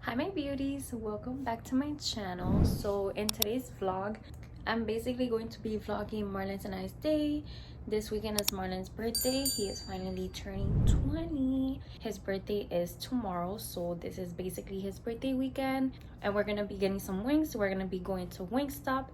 Hi my beauties, welcome back to my channel. So in today's vlog, I'm basically going to be vlogging Marlon's and I's day. This weekend is Marlon's birthday. He is finally turning 20. His birthday is tomorrow, so this is basically his birthday weekend, and we're gonna be getting some wings. We're gonna be going to Wingstop,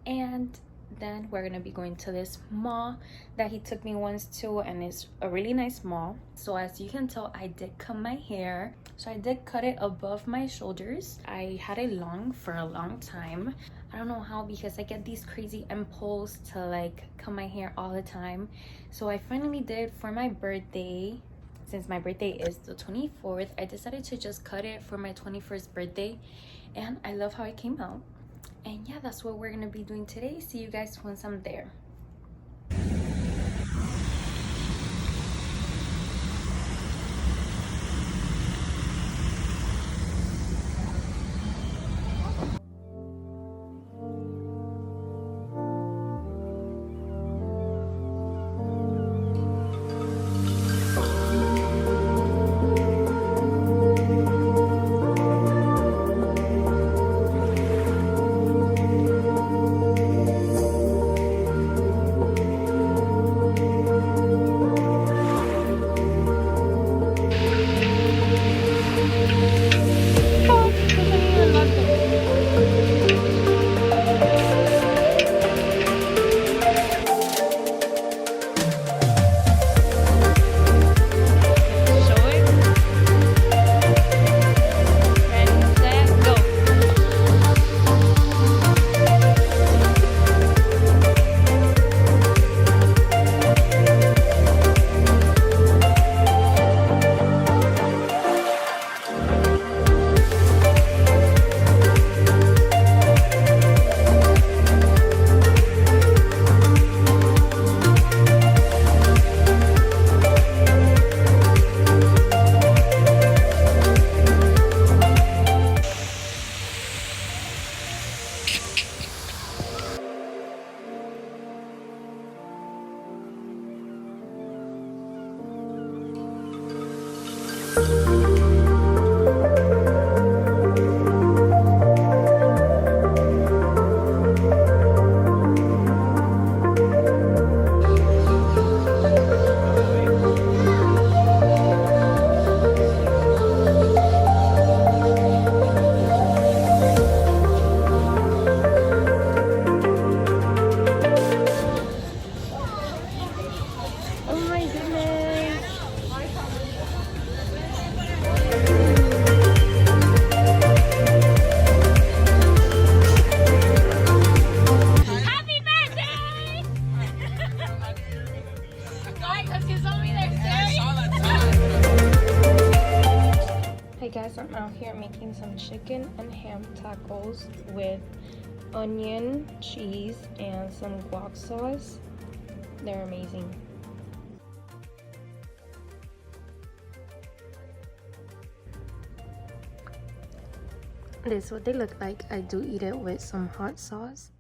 and then we're gonna be going to this mall that he took me once to, and it's a really nice mall. So as you can tell, I did cut my hair. So I did cut it above my shoulders. I had it long for a long time. I don't know how, because I get these crazy impulse to like cut my hair all the time. So I finally did for my birthday. Since my birthday is the 24th, I decided to just cut it for my 21st birthday, and I love how it came out. And yeah, that's what we're gonna be doing today. See you guys once I'm there. Oh my goodness. Happy birthday! Why? Because you saw me there staring. Hey guys, I'm out here making some chicken and ham tacos with onion, cheese, and some guac sauce. They're amazing. This is what they look like. I do eat it with some hot sauce.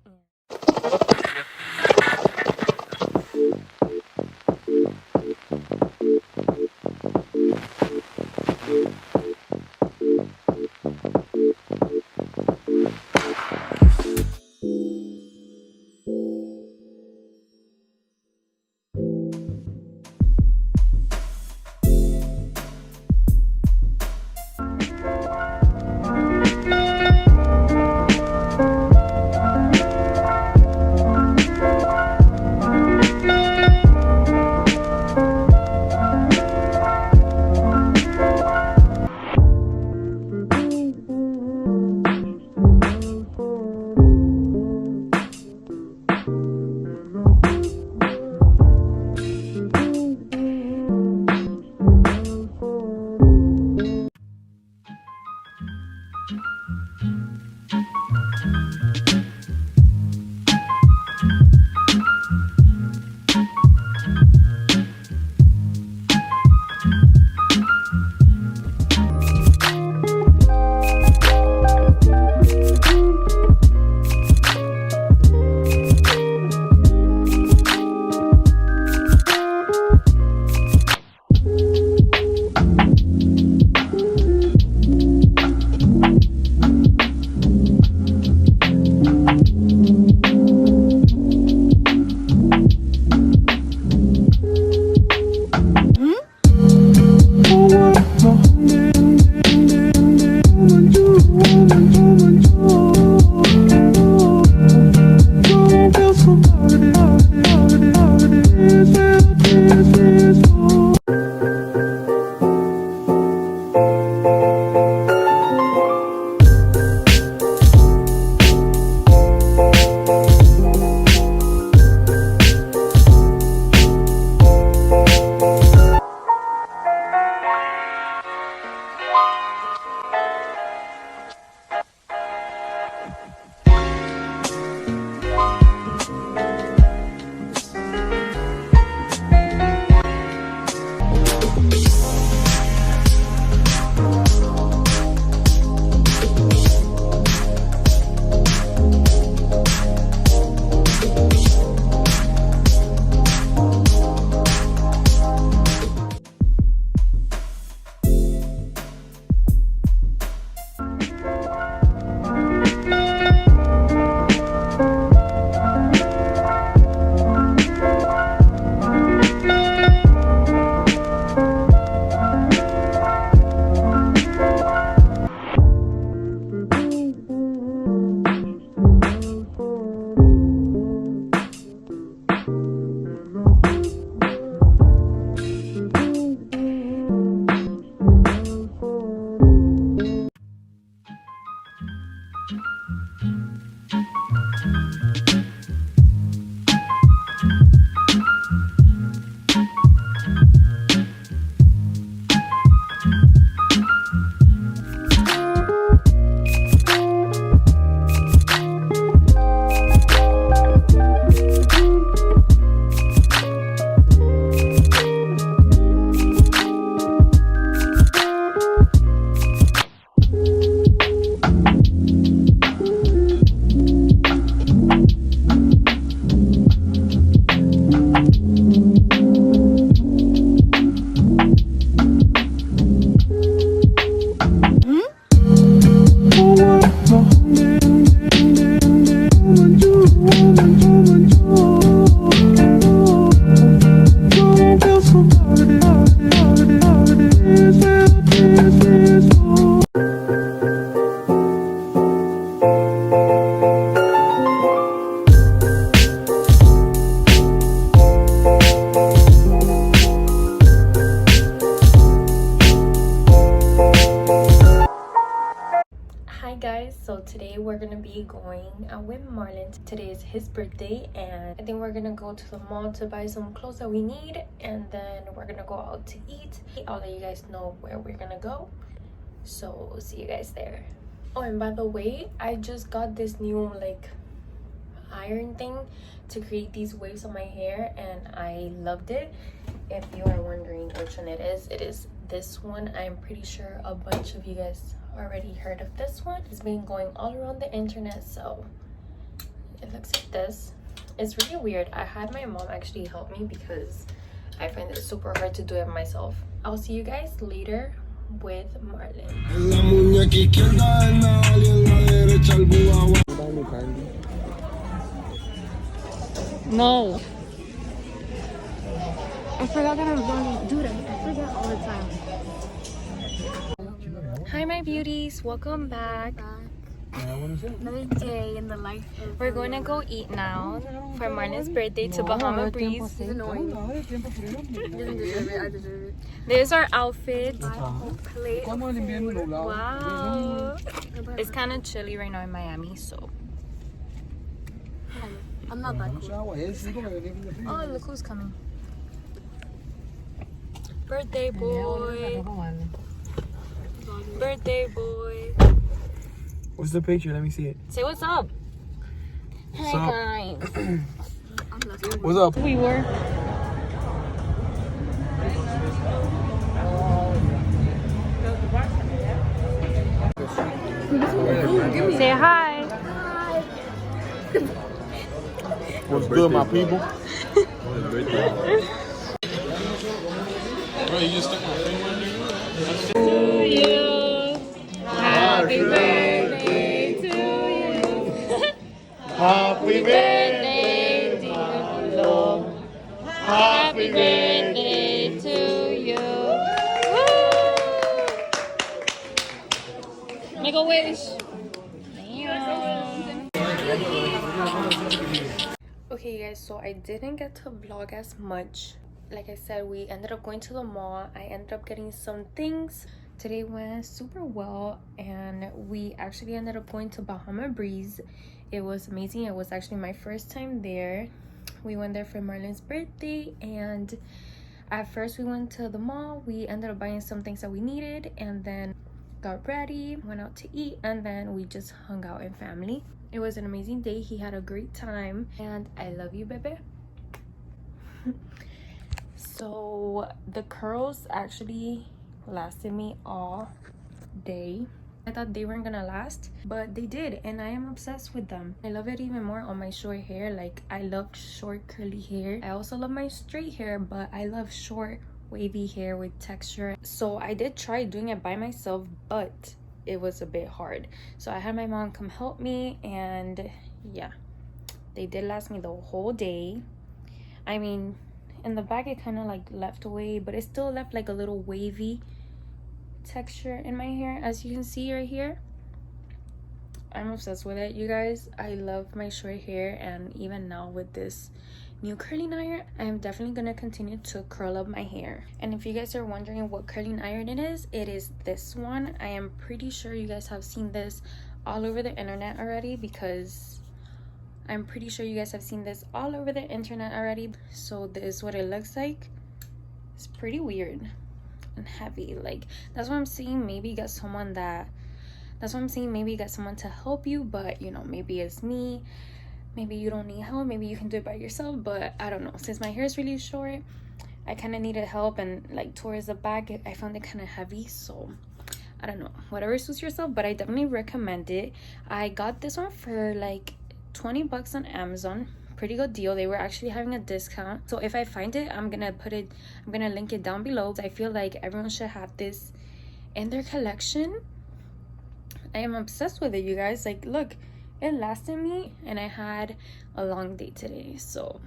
Hi guys, so today we're gonna be going out with Marlon. Today is his birthday and I think we're gonna go to the mall to buy some clothes that we need, and then we're gonna go out to eat. I'll let you guys know where we're gonna go, so we'll see you guys there. Oh, and by the way, I just got this new like iron thing to create these waves on my hair and I loved it. If you are wondering which one it is this one. I'm pretty sure a bunch of you guys already heard of this one. It's been going all around the internet, so it looks like this. It's really weird. I had my mom actually help me because I find it super hard to do it myself. I'll see you guys later with Marlon. No. I forgot that I'm vlogging. Dude, I forget all the time. Hi my beauties, welcome back. Another day in the life of... We're going to go eat now for Marlon's birthday to Bahama Breeze. He's annoying. He doesn't deserve it. I deserve it. There's our outfit. Plate of food. Wow. It's kind of chilly right now in Miami, so. I'm not that cool. Oh, look who's coming. Birthday boy. Birthday boy. What's the picture? Let me see it. Say what's up. What's Hey up? guys. What's up? We were. Say hi. What's good, my people? Bro, you just stuck my finger in there? To you. Happy birthday to you. Happy Birthday, dear Lord. Happy birthday to you. Woo! Make a wish. Okay guys, so I didn't get to vlog as much. Like I said, we ended up going to the mall. I ended up getting some things. Today went super well and we actually ended up going to Bahama Breeze. It was amazing. It was actually my first time there. We went there for Marlon's birthday, and at first we went to the mall. We ended up buying some things that we needed and then got ready, went out to eat, and then we just hung out in family. It was an amazing day. He had a great time and I love you, bebe. So the curls actually lasted me all day. I thought they weren't gonna last, but they did, and I am obsessed with them. I love it even more on my short hair. Like, I love short curly hair. I also love my straight hair, but I love short wavy hair with texture. So I did try doing it by myself, but it was a bit hard. So I had my mom come help me, and yeah, they did last me the whole day. I mean, in the back it kind of like left away, but it still left like a little wavy texture in my hair, as you can see right here. I'm obsessed with it, you guys. I love my short hair, and even now with this new curling iron, I'm definitely gonna continue to curl up my hair. And if you guys are wondering what curling iron it is this one. I am pretty sure you guys have seen this all over the internet already, because I'm pretty sure you guys have seen this all over the internet already. So this is what it looks like. It's pretty weird and heavy. Like, that's what I'm saying. Maybe you got someone maybe you got someone to help you, but you know, maybe it's me. Maybe you don't need help. Maybe you can do it by yourself, but I don't know. Since my hair is really short, I kind of needed help, and like towards the back, I found it kind of heavy. So I don't know, whatever suits yourself, but I definitely recommend it. I got this one for like 20 bucks on Amazon. Pretty good deal. They were actually having a discount, so if I find it, I'm gonna link it down below. I feel like everyone should have this in their collection. I am obsessed with it, you guys. Like, look, it lasted me, and I had a long day today. So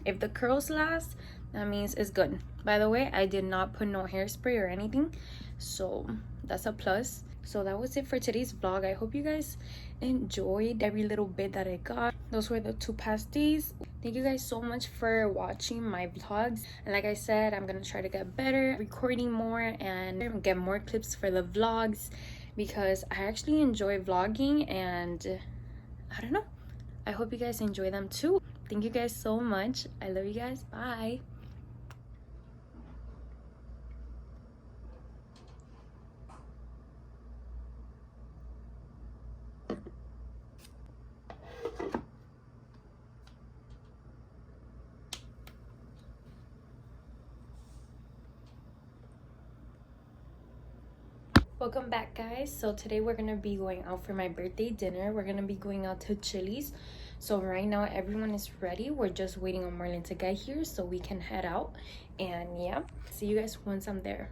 if the curls last, that means it's good. By the way, I did not put no hairspray or anything, so that's a plus. So that was it for today's vlog. I hope you guys enjoyed every little bit that I got. Those were the 2 past days. Thank you guys so much for watching my vlogs, and like I said, I'm gonna try to get better recording more and get more clips for the vlogs, because I actually enjoy vlogging, and I don't know, I hope you guys enjoy them too. Thank you guys so much. I love you guys. Bye. Welcome back, guys. So today we're gonna be going out for my birthday dinner. We're gonna be going out to Chili's. So right now everyone is ready. We're just waiting on Marlon to get here so we can head out. And yeah, see you guys once I'm there.